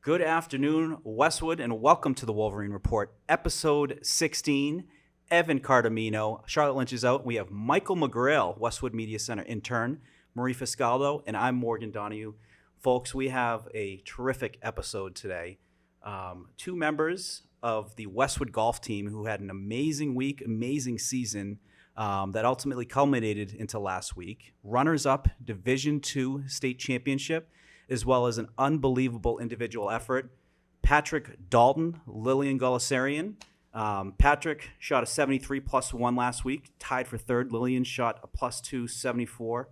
Good afternoon, Westwood, and welcome to the Wolverine Report, episode 16. Evan Cardimino, Charlotte Lynch is out. We have Michael McGrail, Westwood Media Center intern, Marie Fiscaldo, and I'm Morgan Donahue. Folks, we have a terrific episode today. Two members of the Westwood golf team who had an amazing week, amazing season that ultimately culminated into last week. Runners-up Division II state championship, as well as an unbelievable individual effort. Patrick Dalton, Lillian Gulesarian. Patrick shot a 73 plus 1 last week, tied for third. Lillian shot a plus 2, 74,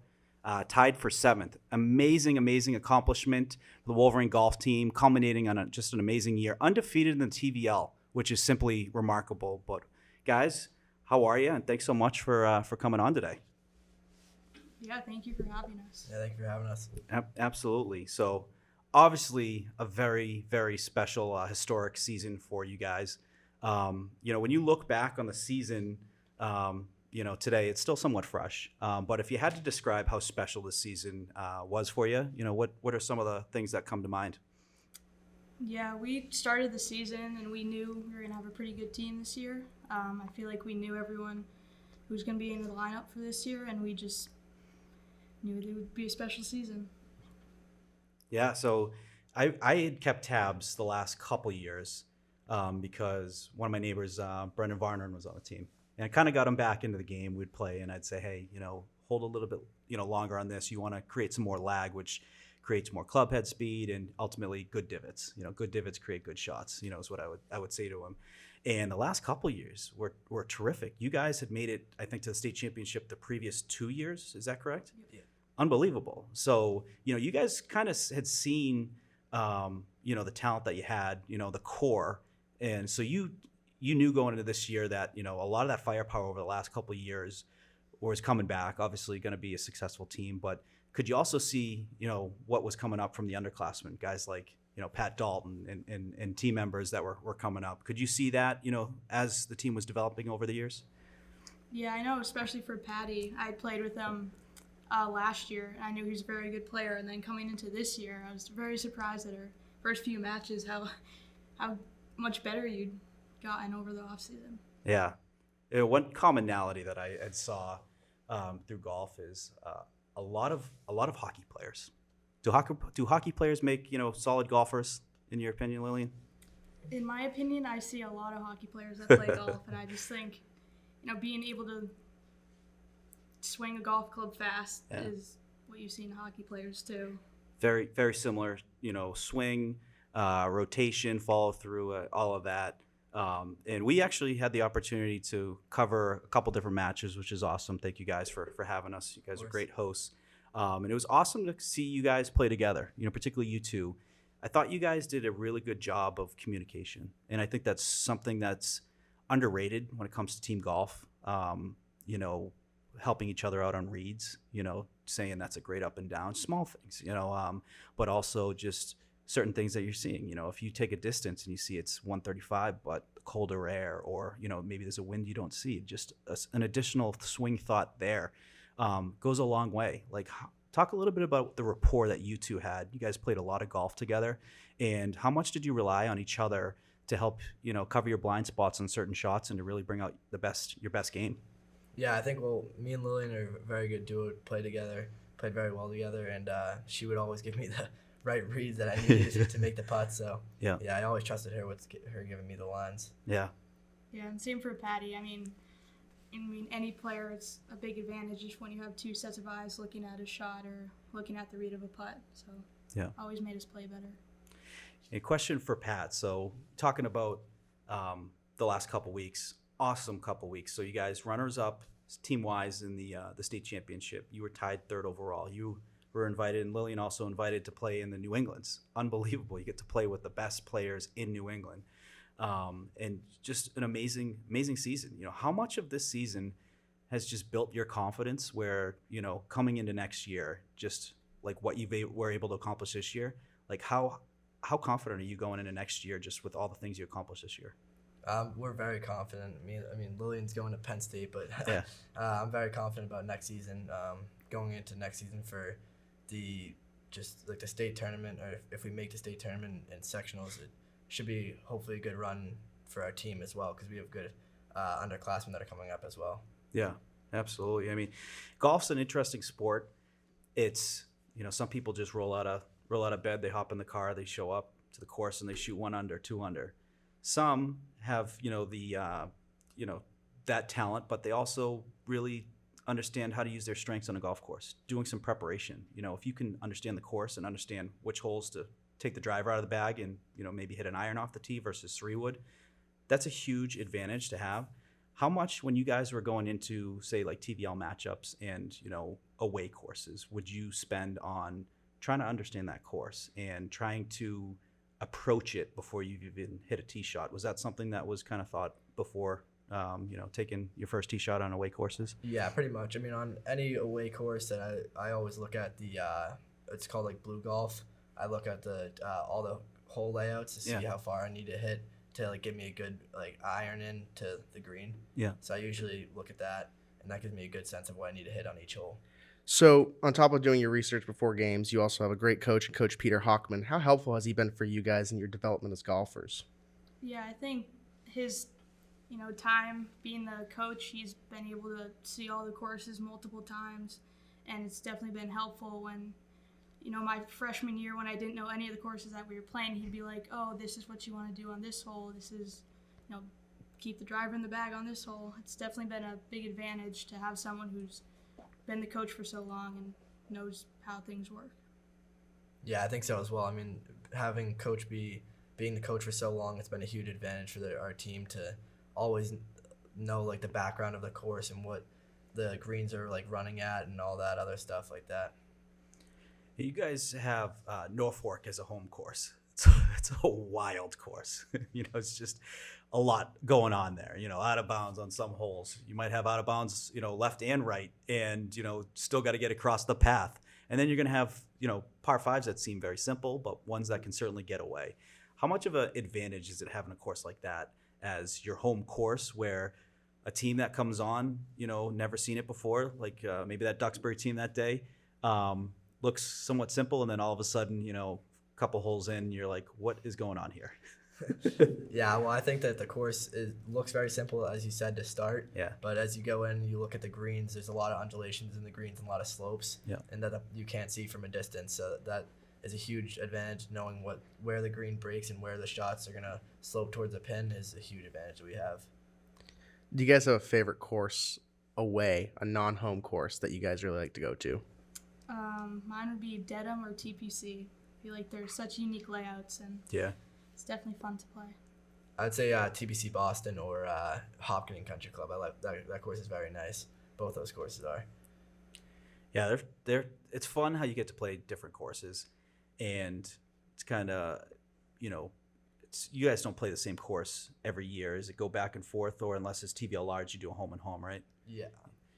tied for seventh. Amazing accomplishment for the Wolverine golf team, culminating on just an amazing year. Undefeated in the TVL, which is simply remarkable. But guys, how are you? And thanks so much for coming on today. Yeah, thank you for having us. Yeah, thank you for having us. Absolutely. So obviously a very, very special, historic season for you guys. When you look back on the season, today it's still somewhat fresh. But if you had to describe how special this season was for you, what are some of the things that come to mind? Yeah, we started the season and we knew we were going to have a pretty good team this year. I feel like we knew everyone who's going to be in the lineup for this year, and we just knew it would be a special season. Yeah, so I had kept tabs the last couple years because one of my neighbors, Brendan Varner, was on the team. And I kind of got him back into the game. We'd play, and I'd say, hey, hold a little bit, longer on this. You want to create some more lag, which creates more club head speed and ultimately good divots. Good divots create good shots, is what I would say to him. And the last couple years were terrific. You guys had made it, I think, to the state championship the previous 2 years. Is that correct? Yeah. Unbelievable. So, you guys kind of had seen, the talent that you had, the core. And so you knew going into this year that, a lot of that firepower over the last couple of years was coming back, obviously going to be a successful team. But could you also see, what was coming up from the underclassmen, guys like, Pat Dalton and team members that were coming up? Could you see that, as the team was developing over the years? Yeah, I know, especially for Patty. I played with him last year, and I knew he was a very good player. And then coming into this year, I was very surprised at our first few matches how much better you'd gotten over the offseason. Yeah. One commonality that I saw through golf is a lot of hockey players. Do hockey players make solid golfers, in your opinion, Lillian? In my opinion, I see a lot of hockey players that play golf, and I just think being able to swing a golf club fast is what you see in hockey players too. Very, very similar, swing, rotation, follow through, all of that. And we actually had the opportunity to cover a couple different matches, which is awesome. Thank you guys for having us. You guys are great hosts. And it was awesome to see you guys play together, particularly you two. I thought you guys did a really good job of communication. And I think that's something that's underrated when it comes to team golf. Helping each other out on reads, saying that's a great up and down, small things, but also just certain things that you're seeing. If you take a distance and you see it's 135, but colder air, or, maybe there's a wind you don't see, just an additional swing thought there goes a long way. Like, talk a little bit about the rapport that you two had. You guys played a lot of golf together, and how much did you rely on each other to help, cover your blind spots on certain shots and to really bring out your best game? Yeah, I think, me and Lillian are a very good duo, played very well together, and she would always give me the right reads that I needed to make the putts. So, yeah, I always trusted her with her giving me the lines. Yeah. Yeah, and same for Patty. I mean, any player, it's a big advantage just when you have two sets of eyes looking at a shot or looking at the read of a putt. So, yeah, always made us play better. A question for Pat. So, talking about the last couple weeks, awesome couple weeks. So, you guys runners up team-wise in the state championship. You were tied third overall. You were invited, and Lillian also invited to play in the New Englands. Unbelievable. You get to play with the best players in New England. And just an amazing season. How much of this season has just built your confidence where, coming into next year, just like what you were able to accomplish this year, like how confident are you going into next year just with all the things you accomplished this year? We're very confident. I mean, Lillian's going to Penn State, but yeah. I'm very confident about next season, going into next season for the just like the state tournament, or if we make the state tournament in sectionals, it should be hopefully a good run for our team as well, because we have good underclassmen that are coming up as well. Yeah, absolutely. I mean, golf's an interesting sport. It's, some people just roll out of bed, they hop in the car, they show up to the course, and they shoot 1 under, 2 under. Some have, that talent, but they also really understand how to use their strengths on a golf course, doing some preparation. If you can understand the course and understand which holes to take the driver out of the bag and, maybe hit an iron off the tee versus 3-wood, that's a huge advantage to have. How much, when you guys were going into, say, like TVL matchups and, away courses, would you spend on trying to understand that course and trying to approach it before you even hit a tee shot? Was that something that was kind of thought before, taking your first tee shot on away courses? Yeah, pretty much. I mean, on any away course that I always look at the, it's called like blue golf. I look at the all the hole layouts to see how far I need to hit to like give me a good like iron in to the green. Yeah. So I usually look at that, and that gives me a good sense of what I need to hit on each hole. So on top of doing your research before games, you also have a great coach, Coach Peter Hockman. How helpful has he been for you guys in your development as golfers? Yeah, I think his, time being the coach, he's been able to see all the courses multiple times, and it's definitely been helpful when, my freshman year when I didn't know any of the courses that we were playing, he'd be like, oh, this is what you want to do on this hole. This is, keep the driver in the bag on this hole. It's definitely been a big advantage to have someone who's been the coach for so long and knows how things work. Yeah, I think so as well. I mean, having being the coach for so long, it's been a huge advantage for our team to always know like the background of the course and what the greens are like running at and all that other stuff like that. You guys have Norfolk as a home course. It's a wild course. It's just a lot going on there. Out of bounds on some holes. You might have out of bounds, left and right, and still got to get across the path. And then you're going to have par fives that seem very simple, but ones that can certainly get away. How much of an advantage is it having a course like that as your home course, where a team that comes on, never seen it before, like maybe that Duxbury team that day, looks somewhat simple, and then all of a sudden, a couple holes in, you're like, what is going on here? Yeah, well, I think that the course looks very simple, as you said, to start. Yeah. But as you go in, you look at the greens, there's a lot of undulations in the greens and a lot of slopes. Yeah. And that you can't see from a distance. So that is a huge advantage. Knowing where the green breaks and where the shots are going to slope towards the pin is a huge advantage that we have. Do you guys have a favorite course away, a non-home course that you guys really like to go to? Mine would be Dedham or TPC. I feel like they're such unique layouts, and it's definitely fun to play. I'd say TPC Boston or Hopkins Country Club. I like that course is very nice. Both those courses are. Yeah, they're it's fun how you get to play different courses, and it's kind of, you guys don't play the same course every year. Does it go back and forth, or unless it's TVL large, you do a home and home, right? Yeah.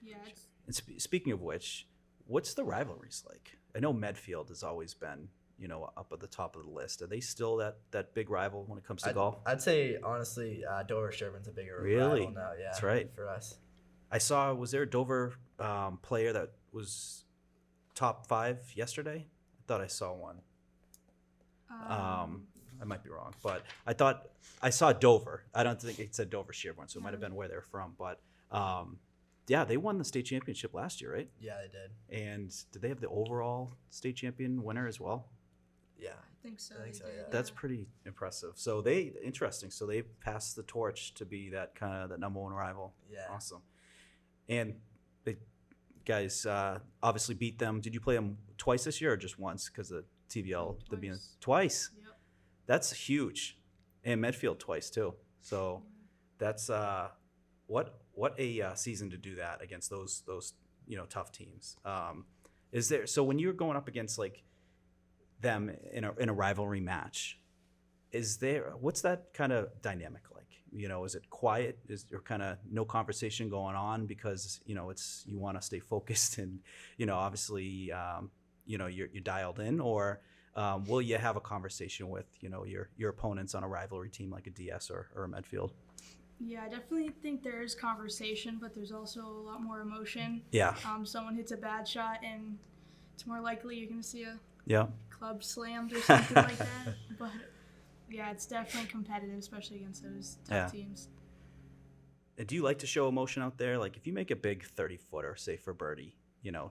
Yeah. And speaking of which, what's the rivalries like? I know Medfield has always been, up at the top of the list. Are they still that big rival when it comes to golf? I'd say, honestly, Dover Sherman's a bigger Really? rival now. Yeah, that's right. For us. I saw, was there a Dover player that was top 5 yesterday? I thought I saw one. I might be wrong, but I thought I saw Dover. I don't think it said Dover Sherborne, so it might have been where they're from. But yeah, they won the state championship last year, right? Yeah, they did. And did they have the overall state champion winner as well? Yeah. I think so. Yeah. That's pretty impressive. So interesting. So they passed the torch to be that kind of the number one rival. Yeah. Awesome. And the guys obviously beat them. Did you play them twice this year or just once? Because the TVL, twice. Yep. That's huge. And Medfield twice too. So that's what a season to do that against those tough teams. Is there, so when you're going up against like them in a rivalry match, what's that kind of dynamic like? Is it quiet? Is there kind of no conversation going on because you want to stay focused and obviously you're dialed in, or will you have a conversation with your opponents on a rivalry team like a DS or a Medfield? Yeah, I definitely think there is conversation, but there's also a lot more emotion. Yeah. Someone hits a bad shot, and it's more likely you're going to see a club slammed or something like that. But yeah, it's definitely competitive, especially against those tough teams. Do you like to show emotion out there? Like if you make a big 30-footer, say for birdie,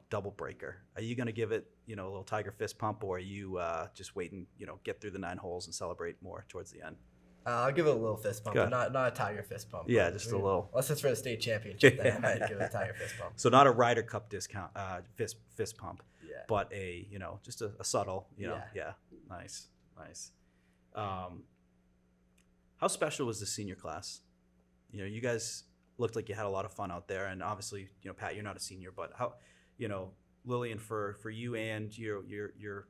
double breaker, are you going to give it, a little tiger fist pump, or are you just waiting, get through the 9 holes and celebrate more towards the end? I'll give it a little fist pump, but not a tiger fist pump. Yeah, just a little. Unless it's for the state championship, then I might give it a tiger fist pump. So not a Ryder Cup discount fist pump, yeah, but a just a subtle, yeah. Nice. How special was the senior class? You guys looked like you had a lot of fun out there, and obviously, Pat, you're not a senior, but how, Lillian, for you and your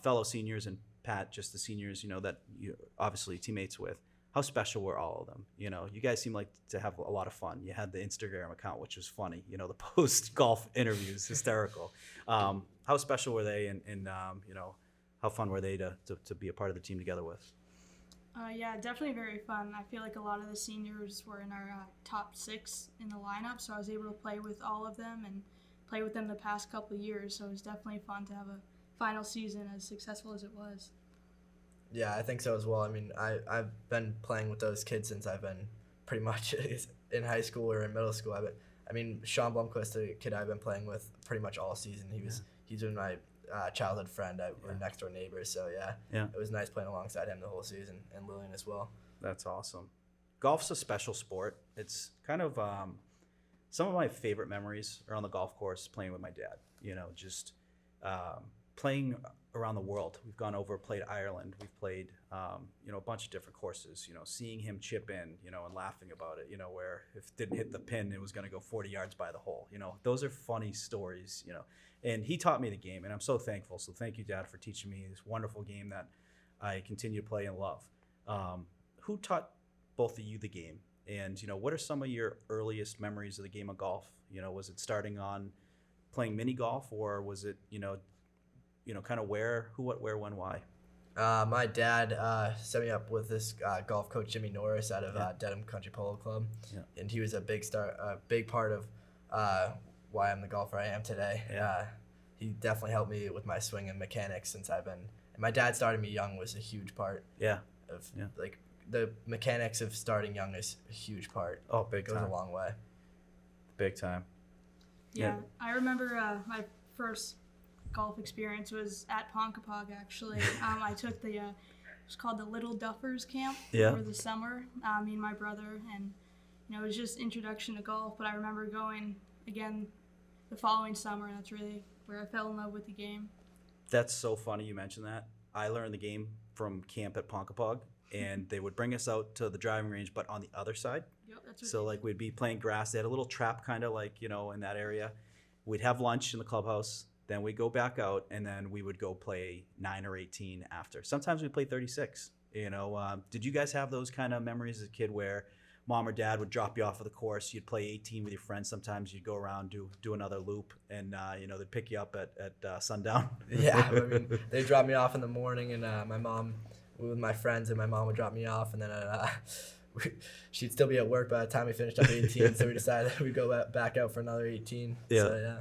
fellow seniors, and Pat, just the seniors, that you obviously teammates with, how special were all of them? You guys seem like to have a lot of fun. You had the Instagram account, which was funny. The post golf interviews, hysterical. How special were they, and how fun were they to be a part of the team together with? Yeah, definitely very fun. I feel like a lot of the seniors were in our top 6 in the lineup, so I was able to play with all of them and play with them the past couple of years. So it was definitely fun to have a final season as successful as it was. Yeah, I think so as well. I mean, I've been playing with those kids since I've been pretty much in high school or in middle school. Sean Blomquist, the kid I've been playing with pretty much all season. He's been my childhood friend. We're next door neighbors, so yeah, it was nice playing alongside him the whole season, and Lillian as well. That's awesome. Golf's a special sport. It's kind of some of my favorite memories are on the golf course playing with my dad. Just playing around the world. We've gone over, played Ireland. We've played, a bunch of different courses. Seeing him chip in, and laughing about it. Where if it didn't hit the pin, it was going to go 40 yards by the hole. Those are funny stories. And he taught me the game, and I'm so thankful. So thank you, Dad, for teaching me this wonderful game that I continue to play and love. Who taught both of you the game? And, what are some of your earliest memories of the game of golf? Was it starting on playing mini golf, or was it, kind of who, what, where, when, why? My dad set me up with this golf coach, Jimmy Norris, out of Dedham Country Polo Club. Yeah. And he was a big part of why I'm the golfer I am today. Yeah. He definitely helped me with my swing and mechanics since and my dad started me young was a huge part. Yeah. Like the mechanics of starting young is a huge part. Oh, big time. It goes a long way. Big time. Yeah. I remember my first golf experience was at Ponkapog, actually. I took it was called the Little Duffers Camp over the summer, me and my brother, and it was just introduction to golf, but I remember going again the following summer, and that's really where I fell in love with the game. That's so funny you mentioned that. I learned the game from camp at Ponkapog, and they would bring us out to the driving range, but on the other side. Yep, that's what so we'd be playing grass. They had a little trap kind of in that area. We'd have lunch in the clubhouse. Then we'd go back out, and then we would go play 9 or 18 after. Sometimes we'd play 36. Did you guys have those kind of memories as a kid where mom or dad would drop you off of the course, you'd play 18 with your friends, sometimes you'd go around, do another loop, and they'd pick you up at sundown? Yeah, they'd drop me off in the morning, and my mom, with my friends, and my mom would drop me off, and then she'd still be at work by the time we finished up 18, so we decided we'd go back out for another 18. Yeah. So, yeah.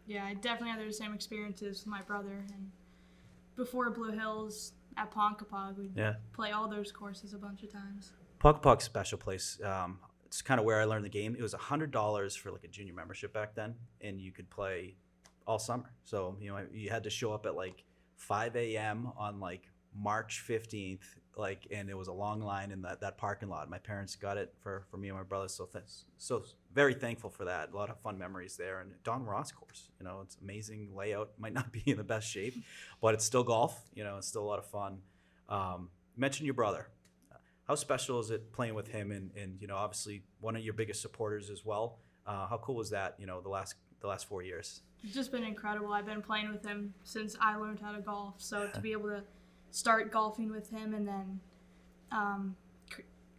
Yeah, I definitely had the same experiences with my brother. And before Blue Hills at Ponkapog, we'd play all those courses a bunch of times. Ponkapog's a special place. It's kind of where I learned the game. It was $100 for a junior membership back then, and you could play all summer. So, you had to show up at 5 a.m. on March 15th, and it was a long line in that parking lot. My parents got it for me and my brother, so very thankful for that. A lot of fun memories there. And Don Ross course, it's amazing layout. Might not be in the best shape, but it's still golf. It's still a lot of fun. Mention your brother. How special is it playing with him? And obviously one of your biggest supporters as well. How cool was that? The last 4 years. It's just been incredible. I've been playing with him since I learned how to golf. So to be able to start golfing with him and then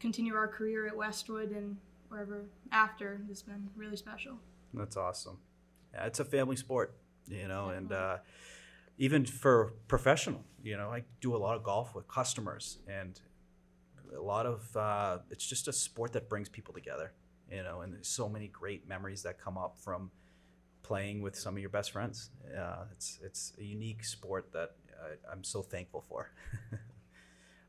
continue our career at Westwood and wherever after has been really special. That's awesome. Yeah, it's a family sport, and even for professional, I do a lot of golf with customers, and a lot of it's just a sport that brings people together, and there's so many great memories that come up from playing with some of your best friends. It's a unique sport that I'm so thankful for.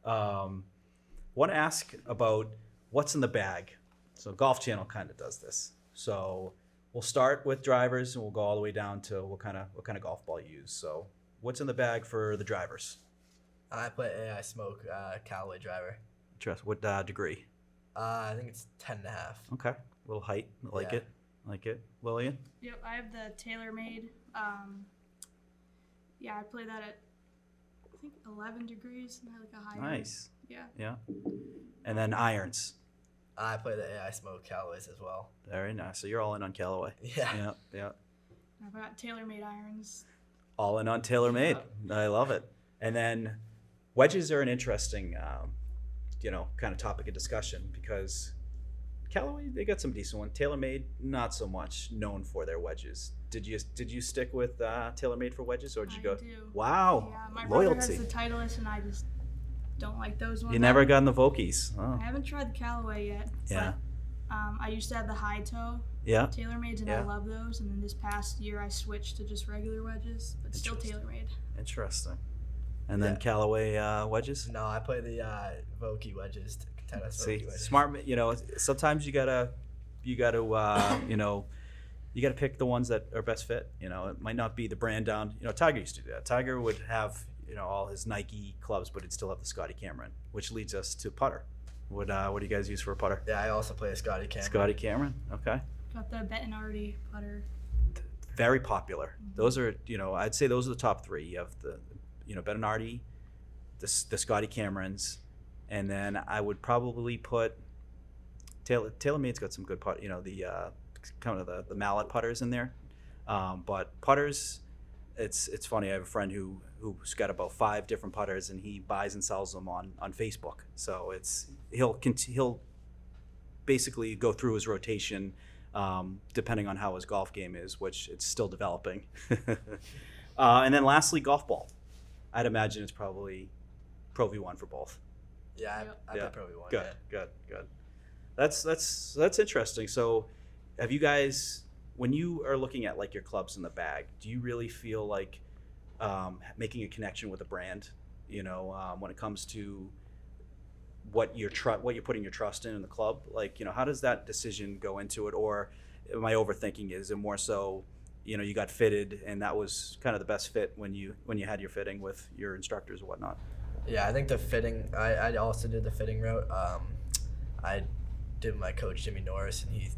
Want to ask about what's in the bag. So Golf Channel kind of does this. So we'll start with drivers and we'll go all the way down to what kind of golf ball you use. So what's in the bag for the drivers? I play AI Smoke Callaway driver. Trust what degree? I think it's 10.5. Okay, a little height. Like it. Lillian? Yep, I have the TaylorMade. Yeah, I play that at I think 11 degrees and I like a higher. Nice. Yeah. And then irons. I play the AI Smoke Callaways as well. Very nice. So you're all in on Callaway. Yeah. Yeah. I've got TaylorMade irons. All in on TaylorMade. I love it. And then wedges are an interesting, kind of topic of discussion because Callaway, they got some decent ones. TaylorMade, not so much known for their wedges. Did you stick with TaylorMade for wedges, or did you go? I do. Wow, Yeah, my loyalty. brother has the Titleist, and I just don't like those ones. You never got in the Vokies. Oh. I haven't tried the Callaway yet. Yeah. But, I used to have the high toe Yeah. TaylorMades, and Yeah. I love those. And then this past year, I switched to just regular wedges, but still TaylorMade. Interesting. And then Yeah. Callaway wedges. No, I play the Vokey wedges. Tennis See, Vokey wedges. smart. Sometimes you gotta pick the ones that are best fit. It might not be the brand down. Tiger used to do that. Tiger would have all his Nike clubs, but he'd still have the Scotty Cameron, which leads us to putter. What do you guys use for a putter? Yeah, I also play a Scotty Cameron. Scotty Cameron. Okay. Got the Bettinardi putter. Very popular. Those are I'd say those are the top three. You have the Bettinardi, the Scotty Camerons, and then I would probably put TaylorMade's got some good putt. The kind of the mallet putters in there, but putters. It's funny. I have a friend who's got about 5 different putters, and he buys and sells them on Facebook. So he'll basically go through his rotation depending on how his golf game is, which it's still developing. And then lastly, golf ball. I'd imagine it's probably Pro V1 for both. Yeah, Yep. I play Pro V1. Good. That's interesting. So, have you guys, when you are looking at like your clubs in the bag, do you really feel like making a connection with a brand? When it comes to what you're putting your trust in the club, like how does that decision go into it? Or am I overthinking? Is it more so you got fitted and that was kind of the best fit when you had your fitting with your instructors or whatnot? Yeah, I think the fitting. I also did the fitting route. I did my coach Jimmy Norris, and he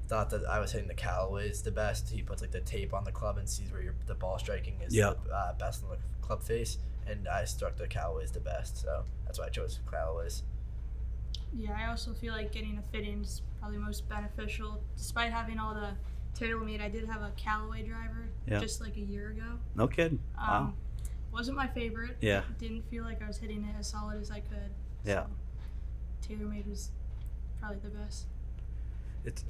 thought that I was hitting the Callaways the best. He puts like the tape on the club and sees where the ball striking is the best in the club face, and I struck the Callaways the best. So that's why I chose Callaways. Yeah, I also feel like getting a fitting is probably most beneficial. Despite having all the TaylorMade, I did have a Callaway driver just like a year ago. No kidding. Wow. Wasn't my favorite. Yeah. Didn't feel like I was hitting it as solid as I could. Yeah. So TaylorMade was probably the best. It's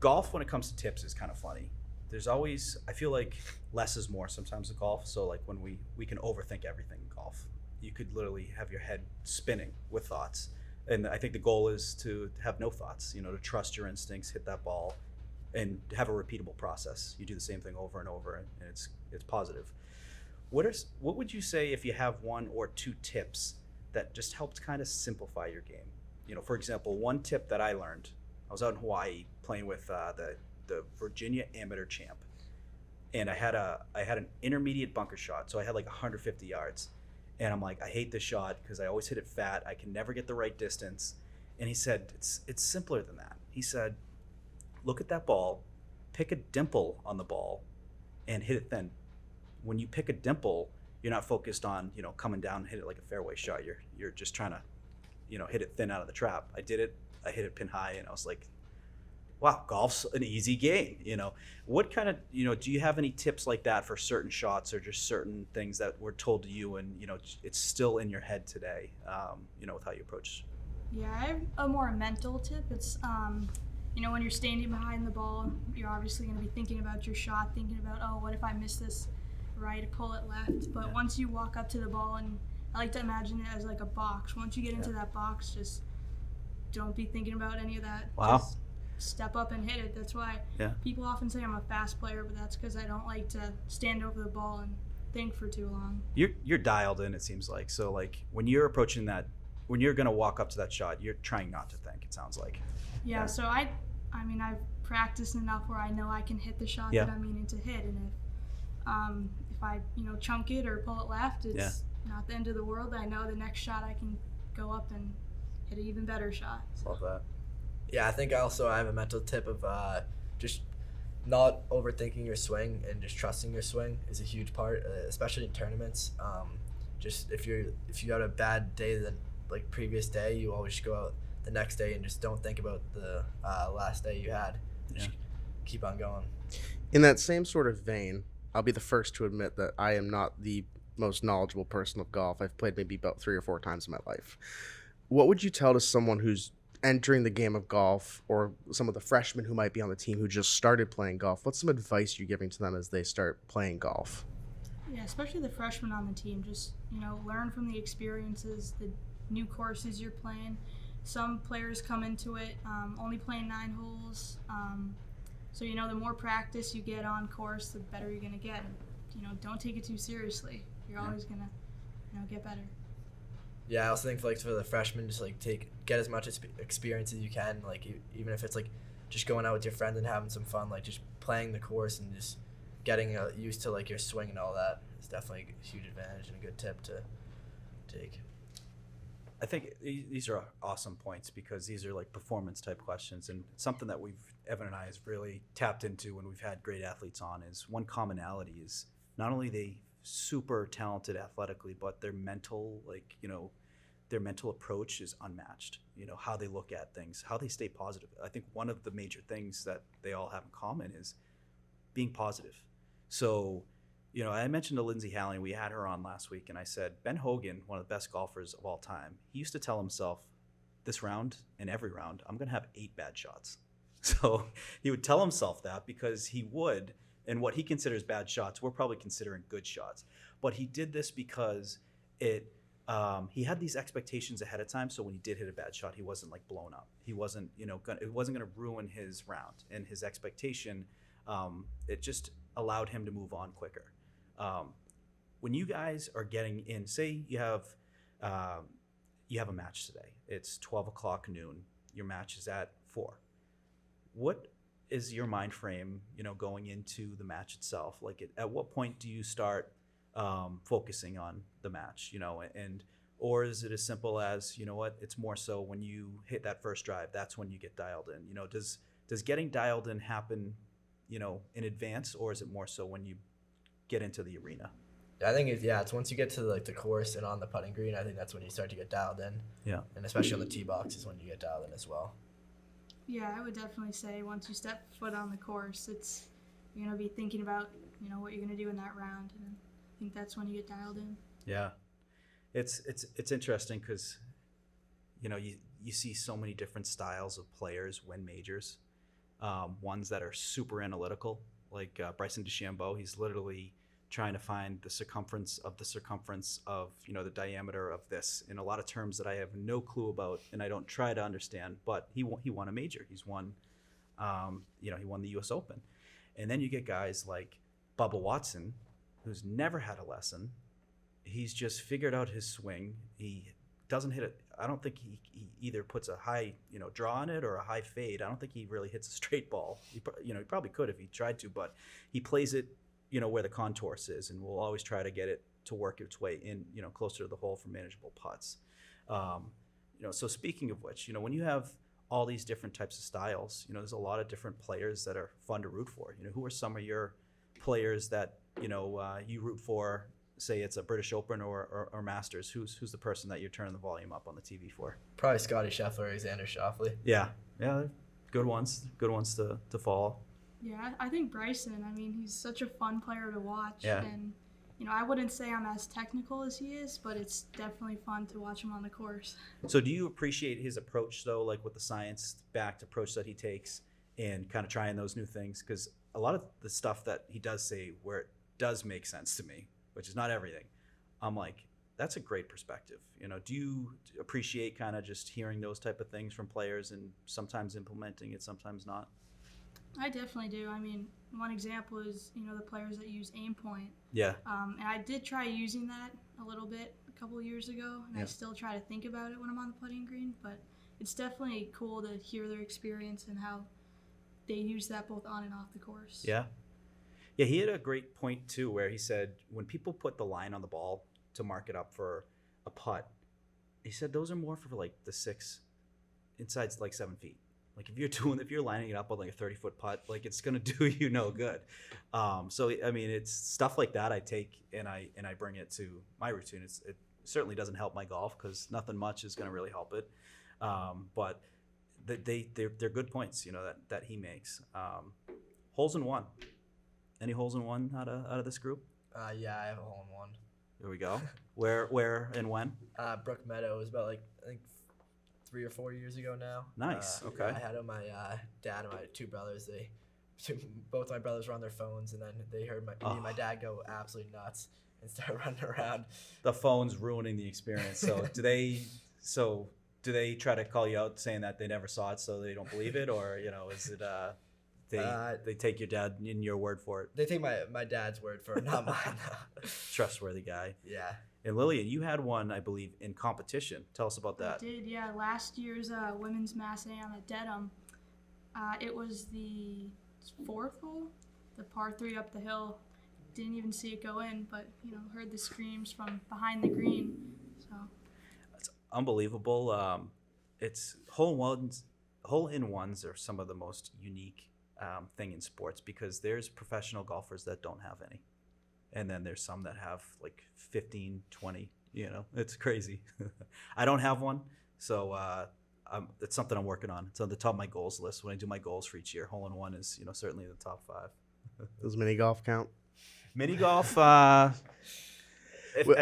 golf when it comes to tips is kind of funny. There's always, I feel like less is more sometimes in golf. So like when we can overthink everything in golf. You could literally have your head spinning with thoughts. And I think the goal is to have no thoughts, to trust your instincts, hit that ball, and have a repeatable process. You do the same thing over and over, and it's positive. What would you say if you have 1 or 2 tips that just helped kind of simplify your game? For example, one tip that I learned, I was out in Hawaii playing with the Virginia Amateur Champ, and I had an intermediate bunker shot, so I had like 150 yards, and I'm like, I hate this shot because I always hit it fat. I can never get the right distance. And he said, it's simpler than that. He said, look at that ball, pick a dimple on the ball, and hit it thin. When you pick a dimple, you're not focused on coming down and hit it like a fairway shot. You're just trying to hit it thin out of the trap. I did it. I hit it pin high, and I was like, wow, golf's an easy game. What kind of do you have any tips like that for certain shots or just certain things that were told to you and it's still in your head today? With how you approach. Yeah, I have a more mental tip. It's when you're standing behind the ball, you're obviously going to be thinking about your shot, thinking about, oh, what if I miss this right, pull it left. But once you walk up to the ball, and I like to imagine it as like a box. Once you get into that box, just don't be thinking about any of that. Wow. Just step up and hit it. That's why people often say I'm a fast player, but that's because I don't like to stand over the ball and think for too long. You're dialed in, it seems like. So like when you're approaching that, when you're gonna walk up to that shot, you're trying not to think. It sounds like. Yeah. So I mean I've practiced enough where I know I can hit the shot that I'm meaning to hit, and if I chunk it or pull it left, it's not the end of the world. I know the next shot I can go up and hit an even better shot. Love that. Yeah, I think also I have a mental tip of just not overthinking your swing and just trusting your swing is a huge part, especially in tournaments. Just if you had a bad day the previous day, you always go out the next day and just don't think about the last day you had. Just keep on going. In that same sort of vein, I'll be the first to admit that I am not the most knowledgeable person of golf. I've played maybe about 3 or 4 times in my life. What would you tell to someone who's entering the game of golf, or some of the freshmen who might be on the team who just started playing golf? What's some advice you're giving to them as they start playing golf? Yeah, especially the freshmen on the team. Just, learn from the experiences, the new courses you're playing. Some players come into it only playing 9 holes. So, the more practice you get on course, the better you're going to get. Don't take it too seriously. You're always going to, get better. Yeah, I also think for the freshmen, just get as much experience as you can. Even if it's just going out with your friends and having some fun, just playing the course and just getting used to your swing and all that is definitely a huge advantage and a good tip to take. I think these are awesome points because these are performance type questions, and something that Evan and I has really tapped into when we've had great athletes on is one commonality is not only they super talented athletically, but their mental their mental approach is unmatched. How they look at things, how they stay positive. I think one of the major things that they all have in common is being positive. So I mentioned to Lindsay Halling, we had her on last week, and I said, Ben Hogan, one of the best golfers of all time, he used to tell himself, this round and every round, I'm going to have 8 bad shots. So he would tell himself that because he would, and what he considers bad shots, we're probably considering good shots. But he did this because he had these expectations ahead of time, so when he did hit a bad shot, he wasn't blown up. He wasn't, it wasn't going to ruin his round. And his expectation, it just allowed him to move on quicker. When you guys are getting in, say you have a match today. It's 12 o'clock noon. Your match is at 4. What is your mind frame, going into the match itself? At what point do you start focusing on the match, or is it as simple as, it's more so when you hit that first drive, that's when you get dialed in? Does getting dialed in happen, in advance, or is it more so when you get into the arena? I think it's once you get to the course and on the putting green, I think that's when you start to get dialed in. Yeah. And especially on the tee box is when you get dialed in as well. Yeah, I would definitely say once you step foot on the course, you're going to be thinking about, what you're going to do in that round. And I think that's when you get dialed in. Yeah. It's interesting because, you see so many different styles of players win majors. Ones that are super analytical, like Bryson DeChambeau. He's literally trying to find the circumference of the diameter of this in a lot of terms that I have no clue about and I don't try to understand, but he won a major. He's won, he won the US Open. And then you get guys like Bubba Watson, who's never had a lesson. He's just figured out his swing. He doesn't hit it. I don't think he either puts a high, draw on it or a high fade. I don't think he really hits a straight ball. He probably could if he tried to, but he plays it, where the contours is, and we'll always try to get it to work its way in, closer to the hole for manageable putts. So speaking of which, when you have all these different types of styles, there's a lot of different players that are fun to root for. Who are some of your players that, you root for? Say it's a British Open or Masters. Who's the person that you're turning the volume up on the TV for? Probably Scotty Scheffler, Alexander Schauffele. Yeah, good ones to follow. Yeah, I think Bryson. I mean, he's such a fun player to watch. Yeah. And, I wouldn't say I'm as technical as he is, but it's definitely fun to watch him on the course. So do you appreciate his approach, though, with the science-backed approach that he takes and kind of trying those new things? Because a lot of the stuff that he does say where it does make sense to me, which is not everything, I'm like, that's a great perspective. Do you appreciate kind of just hearing those type of things from players and sometimes implementing it, sometimes not? I definitely do. I mean, one example is, the players that use aim point. Yeah. And I did try using that a little bit a couple of years ago, and I still try to think about it when I'm on the putting green, but it's definitely cool to hear their experience and how they use that both on and off the course. Yeah. Yeah, he had a great point, too, where he said when people put the line on the ball to mark it up for a putt, he said those are more for, like, the 6, inside, like, 7 feet. Like, if you're lining it up on, like, a 30-foot putt, like, it's going to do you no good. So, I mean, it's stuff like that I take and I bring it to my routine. It certainly doesn't help my golf because nothing much is going to really help it. But they're good points, that he makes. Holes in one. Any holes in one out of this group? Yeah, I have a hole in one. There we go. Where and when? Brook Meadow was about, like, I think 3 or 4 years ago now. Nice. Okay. I had my dad and my 2 brothers. Both my brothers were on their phones, and then they heard me and my dad go absolutely nuts and start running around. The phone's ruining the experience. So do they try to call you out saying that they never saw it, so they don't believe it, or is it they take your dad in your word for it? They take my dad's word for it, not mine. Trustworthy guy. Yeah. And Lillian, you had one, I believe, in competition. Tell us about that. I did, yeah. Last year's women's Mass Am at Dedham, it was the 4th hole, the par 3 up the hill. Didn't even see it go in, but heard the screams from behind the green. So it's unbelievable. It's hole in ones are some of the most unique thing in sports because there's professional golfers that don't have any. And then there's some that have like 15, 20, it's crazy. I don't have one. So it's something I'm working on. It's on the top of my goals list. When I do my goals for each year, hole in one is, certainly in the top 5. Does mini golf count? Mini golf, at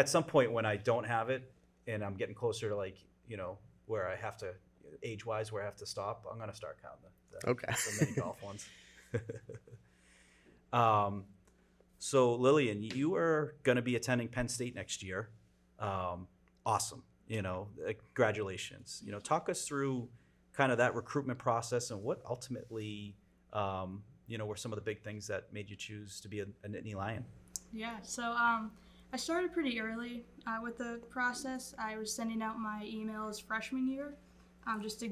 some point when I don't have it and I'm getting closer to like, where I have to, age-wise, where I have to stop, I'm going to start counting the mini golf ones. So Lillian, you are going to be attending Penn State next year. Awesome. Congratulations. Talk us through kind of that recruitment process and what ultimately, were some of the big things that made you choose to be a Nittany Lion. Yeah. So I started pretty early with the process. I was sending out my emails freshman year just to,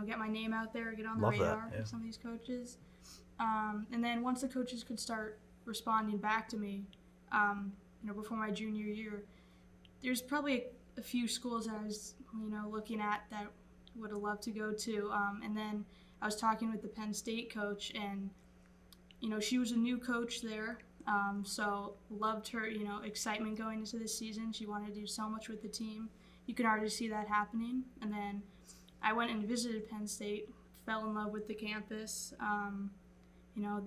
get my name out there, get on the radar with some of these coaches. And then once the coaches could start responding back to me, before my junior year, there's probably a few schools that I was, looking at that would have loved to go to. And then I was talking with the Penn State coach, and, she was a new coach there. So loved her, excitement going into this season. She wanted to do so much with the team. You can already see that happening. And then I went and visited Penn State, fell in love with the campus.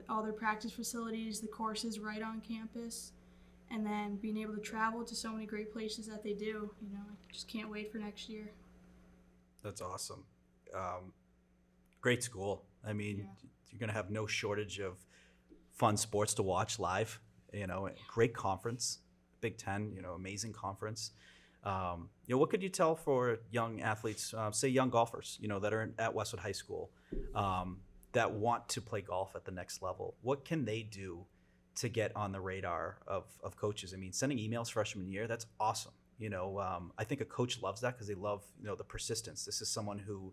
All their practice facilities, the courses right on campus, and then being able to travel to so many great places that they do. I just can't wait for next year. That's awesome. Great school. I mean, you're going to have no shortage of fun sports to watch live. Great conference, Big Ten. Amazing conference. What could you tell for young athletes, say young golfers, that are at Westwood High School, that want to play golf at the next level? What can they do to get on the radar of coaches? I mean, sending emails freshman year, that's awesome. I think a coach loves that because they love, the persistence. This is someone who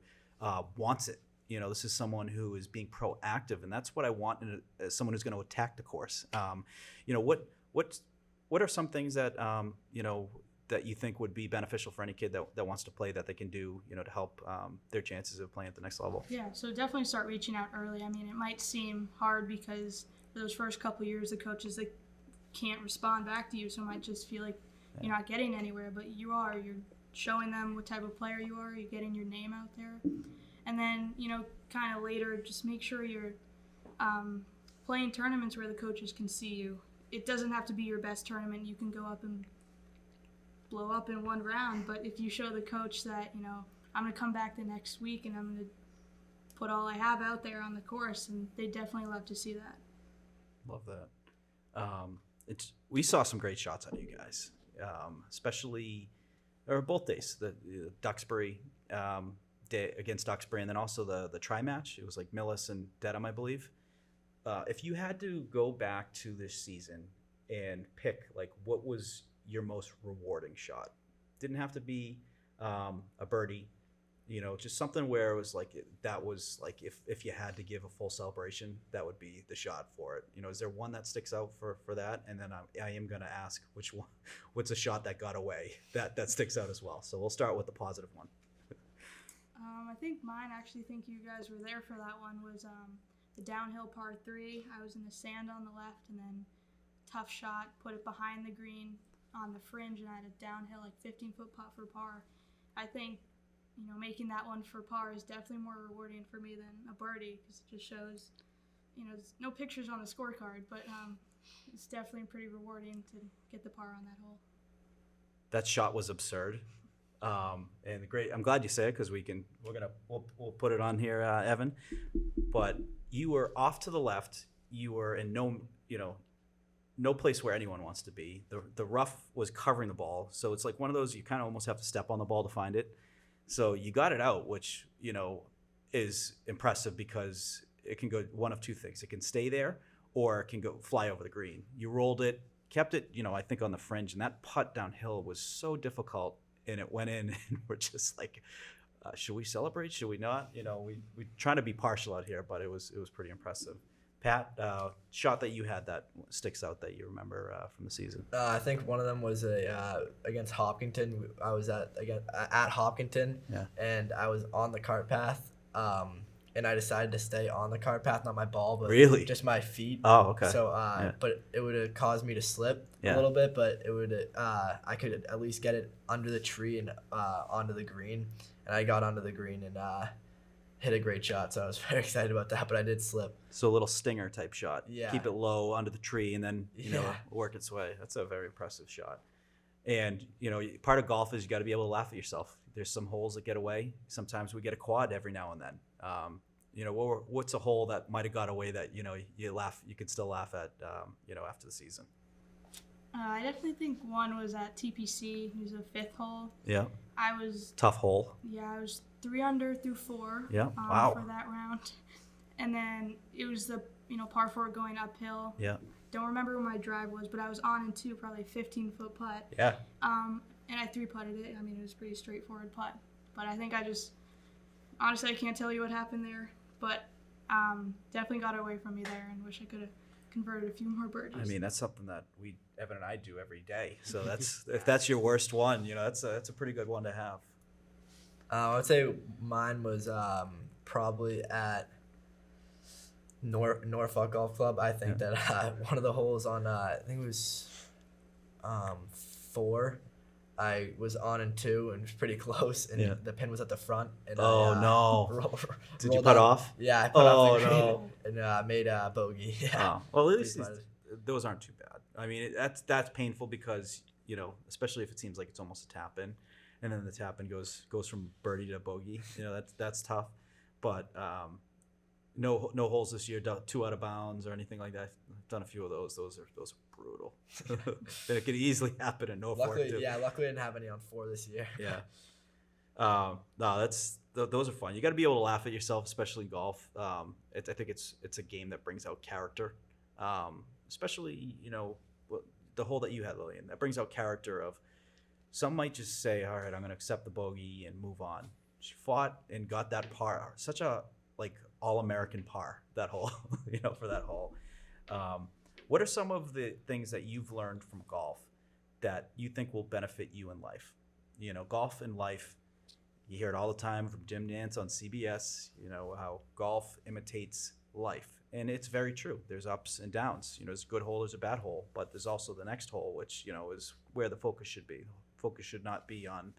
wants it. This is someone who is being proactive, and that's what I want in someone who's going to attack the course. What are some things that, that you think would be beneficial for any kid that wants to play that they can do, to help their chances of playing at the next level? Yeah, so definitely start reaching out early. I mean, it might seem hard because for those first couple years, the coaches can't respond back to you, so it might just feel like you're not getting anywhere, but you are. You're showing them what type of player you are. You're getting your name out there. And then, kind of later, just make sure you're playing tournaments where the coaches can see you. It doesn't have to be your best tournament. You can go up and blow up in one round, but if you show the coach that, I'm going to come back the next week and I'm going to put all I have out there on the course, and they definitely love to see that. Love that. We saw some great shots out of you guys. especially, or both days, the Duxbury day against Duxbury, and then also the tri match. It was like Millis and Dedham, I believe. If you had to go back to this season and pick, like, what was your most rewarding shot? Didn't have to be a birdie, just something where it was like, that was like, if you had to give a full celebration, that would be the shot for it. Is there one that sticks out for that? And then I am going to ask what's a shot that got away that sticks out as well. So we'll start with the positive one. I think mine, actually think you guys were there for that one, was the downhill par 3. I was in the sand on the left, and then tough shot, put it behind the green on the fringe, and I had a downhill, like 15-foot putt for par. I think, making that one for par is definitely more rewarding for me than a birdie, because it just shows, there's no pictures on the scorecard, but it's definitely pretty rewarding to get the par on that hole. That shot was absurd. And great. I'm glad you say it, because we'll put it on here, Evan. But you were off to the left. You were in no place where anyone wants to be. The rough was covering the ball, so it's like one of those, you kind of almost have to step on the ball to find it. So you got it out, which is impressive, because it can go one of two things. It can stay there, or it can go fly over the green. You rolled it, kept it, I think on the fringe, and that putt downhill was so difficult, and it went in, and we're just like, should we celebrate? Should we not? We trying to be partial out here, but it was pretty impressive. Pat, shot that you had that sticks out that you remember from the season? I think one of them was against Hopkinton. I was at Hopkinton, yeah. And I was on the cart path, and I decided to stay on the cart path, not my ball, but really? Just my feet. Oh, okay. So, yeah. But it would have caused me to slip yeah. a little bit, but it would I could at least get it under the tree and onto the green, and I got onto the green and hit a great shot, so I was very excited about that, but I did slip. So a little stinger type shot. Yeah. Keep it low under the tree, and then work its way. That's a very impressive shot. And part of golf is you got to be able to laugh at yourself. There's some holes that get away. Sometimes we get a quad every now and then. What's a hole that might have got away that you can still laugh at after the season? I definitely think one was at TPC. It was a 5th hole. Yeah. I was tough hole. Yeah, I was 3 under through 4. Yeah. Wow. For that round, and then it was the par 4 going uphill. Yeah. Don't remember where my drive was, but I was on and 2, probably 15-foot putt. Yeah. And I 3-putted it. I mean, it was a pretty straightforward putt, but I think honestly, I can't tell you what happened there, but definitely got away from me there, and wish I could have converted a few more birdies. I mean, that's something that Evan and I do every day. So that's if that's your worst one, that's a pretty good one to have. I would say mine was probably at Norfolk Golf Club. I think that one of the holes on I think it was 4. I was on in 2 and it was pretty close, and the pin was at the front. And no! Did you putt off? Yeah, I put off the green no. and made a bogey. Yeah. Oh. Well, at least those aren't too bad. I mean, that's painful because especially if it seems like it's almost a tap in, and then the tap in goes from birdie to bogey. That's tough. But no holes this year. 2 out of bounds or anything like that. I've done a few of those. Those are brutal. It could easily happen in Norfolk too. Yeah, luckily I didn't have any on 4 this year. Yeah. No, those are fun. You got to be able to laugh at yourself, especially in golf. I think it's a game that brings out character, especially the hole that you had, Lillian. That brings out character of some might just say, all right, I'm going to accept the bogey and move on. She fought and got that par, such a all-American par, that hole, for that hole. What are some of the things that you've learned from golf that you think will benefit you in life? Golf in life, you hear it all the time from Jim Nantz on CBS, how golf imitates life. And it's very true. There's ups and downs. There's a good hole, there's a bad hole, but there's also the next hole, which, is where the focus should be. Focus should not be on,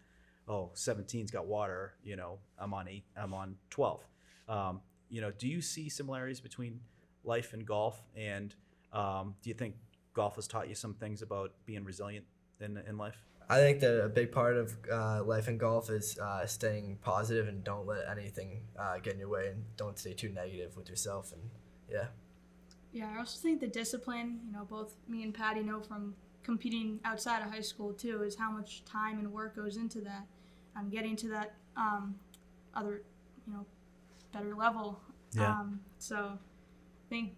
17's got water, I'm on 8, I'm on 12. Do you see similarities between life and golf? And do you think golf has taught you some things about being resilient in life? I think that a big part of life in golf is staying positive and don't let anything get in your way, and don't stay too negative with yourself. And yeah. Yeah, I also think the discipline, both me and Patty know from competing outside of high school too, is how much time and work goes into that. Getting to that other, better level. Yeah. So I think,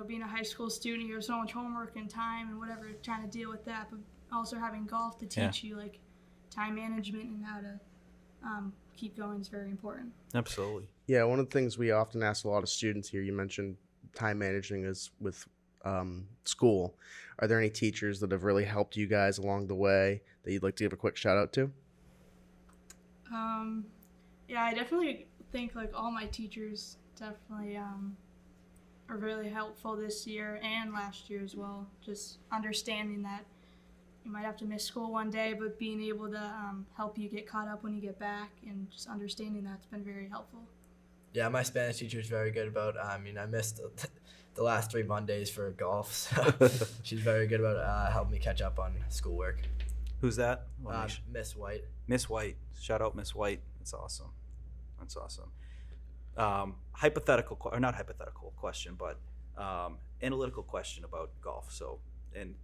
being a high school student, you have so much homework and time and whatever, trying to deal with that, but also having golf to teach you like time management and how to keep going is very important. Absolutely. Yeah, one of the things we often ask a lot of students here, you mentioned time managing is with school. Are there any teachers that have really helped you guys along the way that you'd like to give a quick shout out to? Yeah, I definitely think like all my teachers definitely are really helpful this year and last year as well. Just understanding that you might have to miss school one day, but being able to help you get caught up when you get back, and just understanding that's been very helpful. Yeah, my Spanish teacher is very good about. I missed the last 3 Mondays for golf, so she's very good about helping me catch up on schoolwork. Who's that? Miss White. Miss White. Shout out Miss White. That's awesome. Hypothetical, or not hypothetical question, but analytical question about golf. So, and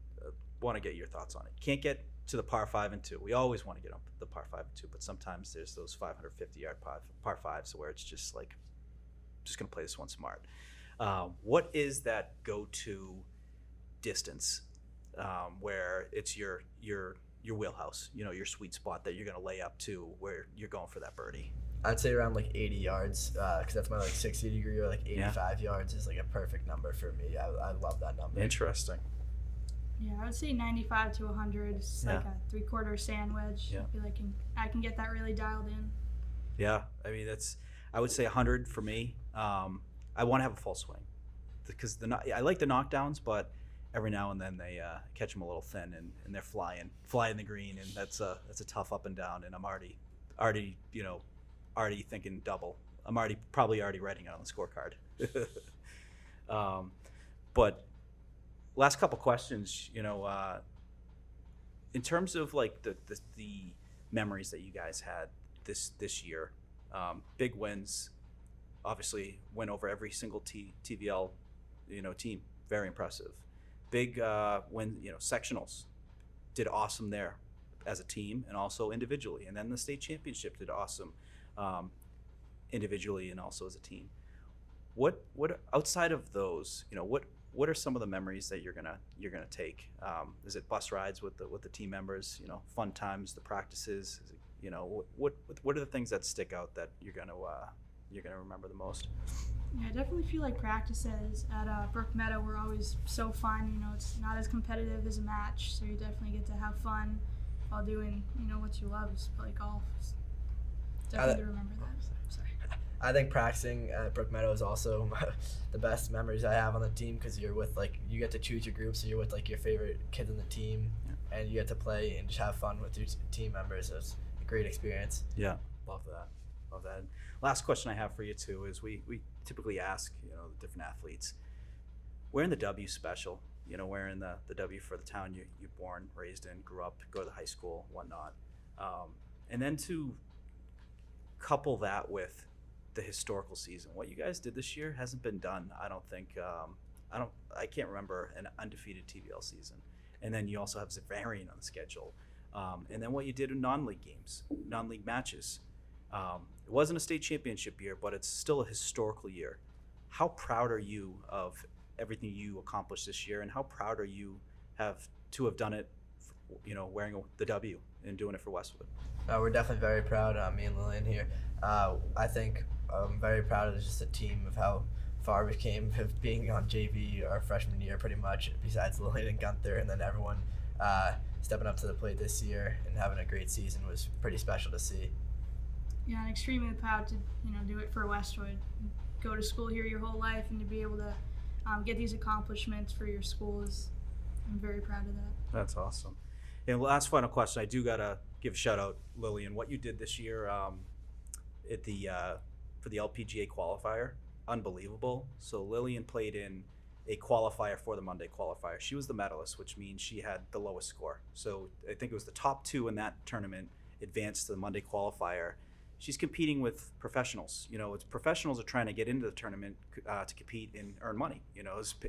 want to get your thoughts on it. Can't get to the par 5 and 2. We always want to get up the par 5 and 2, but sometimes there's those 550-yard par 5s where it's just like, just gonna play this one smart. What is that go-to distance where it's your wheelhouse, your sweet spot that you're gonna lay up to where you're going for that birdie? I'd say around like 80 yards, because that's my like 60 degree, or like 85 yards is like a perfect number for me. I love that number. Interesting. Yeah, I would say 95 to 100 is like a 3/4 sand wedge. Yeah. I feel like I can get that really dialed in. Yeah, I mean I would say 100 for me. I want to have a full swing because I like the knockdowns, but every now and then they catch them a little thin and they're flying the green, and that's a tough up and down, and I'm already thinking double. I'm probably already writing it on the scorecard. But last couple questions, in terms of like the memories that you guys had this year, big wins, obviously went over every single TVL team, very impressive. Big win, sectionals, did awesome there as a team and also individually, and then the state championship did awesome individually and also as a team. What outside of those, what are some of the memories that you're gonna take? Is it bus rides with the team members? Fun times, the practices. Is it, what are the things that stick out that you're gonna remember the most? Yeah, I definitely feel like practices at Brook Meadow were always so fun. It's not as competitive as a match, so you definitely get to have fun while doing what you love is play golf. It's definitely to remember that. Sorry. I think practicing at Brook Meadow is also the best memories I have on the team, because you're with you get to choose your group, so you're with your favorite kids in the team, and you get to play and just have fun with your team members. So it's a great experience. Yeah, love that. Last question I have for you too is we typically ask the different athletes, wearing the W special, wearing the W for the town you're born, raised in, grew up, go to the high school, whatnot, and then to couple that with the historical season. What you guys did this year hasn't been done. I don't think. I can't remember an undefeated TVL season. And then you also have Wolverine on the schedule. And then what you did in non-league games, non-league matches. It wasn't a state championship year, but it's still a historical year. How proud are you of everything you accomplished this year, and how proud are you to have done it, wearing the W and doing it for Westwood? We're definitely very proud, me and Lillian here. I think I'm very proud of just the team, of how far we came of being on JV our freshman year, pretty much, besides Lillian and Gunther, and then everyone stepping up to the plate this year and having a great season was pretty special to see. Yeah, I'm extremely proud to do it for Westwood. Go to school here your whole life, and to be able to get these accomplishments for your school I'm very proud of that. That's awesome. And last final question, I do gotta give a shout out, Lillian, what you did this year at for the LPGA qualifier, unbelievable. So Lillian played in a qualifier for the Monday qualifier. She was the medalist, which means she had the lowest score. So I think it was the top 2 in that tournament advanced to the Monday qualifier. she's competing with professionals. It's professionals are trying to get into the tournament to compete and earn money.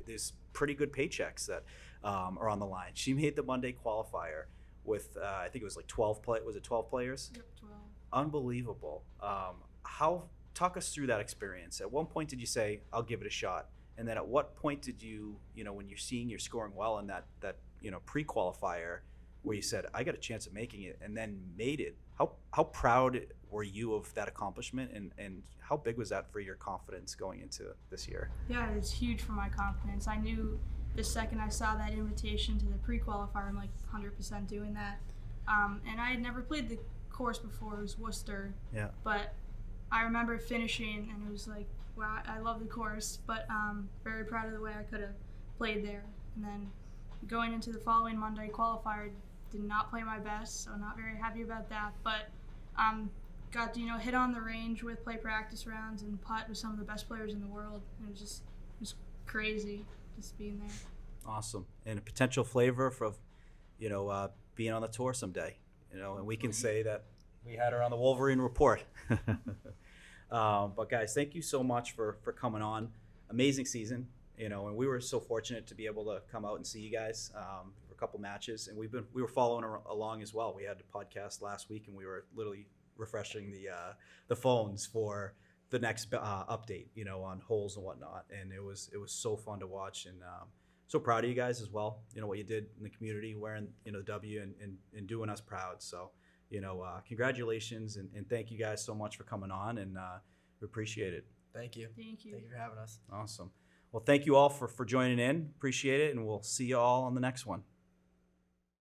There's pretty good paychecks that are on the line. She made the Monday qualifier with I think it was like 12 was it 12 players? Yep, 12. Unbelievable. Talk us through that experience. At one point did you say, I'll give it a shot? And then at what point did you when you're seeing you're scoring well in that pre-qualifier where you said, I got a chance of making it, and then made it? How proud were you of that accomplishment, and how big was that for your confidence going into this year? Yeah, it was huge for my confidence. I knew the second I saw that invitation to the pre-qualifier, I'm like 100% doing that. And I had never played the course before. It was Worcester. Yeah. But I remember finishing, and it was like, wow, I love the course, but very proud of the way I could have played there. And then going into the following Monday qualifier, did not play my best, so not very happy about that. But got to hit on the range with play practice rounds and putt with some of the best players in the world. And it was crazy just being there. Awesome. And a potential flavor for being on the tour someday. And we can say that we had her on the Wolverine Report. But guys, thank you so much for coming on. Amazing season, and we were so fortunate to be able to come out and see you guys for a couple matches, and we were following along as well. We had a podcast last week, and we were literally refreshing the phones for the next update, on holes and whatnot, and it was so fun to watch, and so proud of you guys as well. What you did in the community, wearing the W and doing us proud. So. Congratulations and thank you guys so much for coming on, and we appreciate it. Thank you. Thank you. Thank you for having us. Awesome. Well, thank you all for joining in. Appreciate it, and we'll see you all on the next one.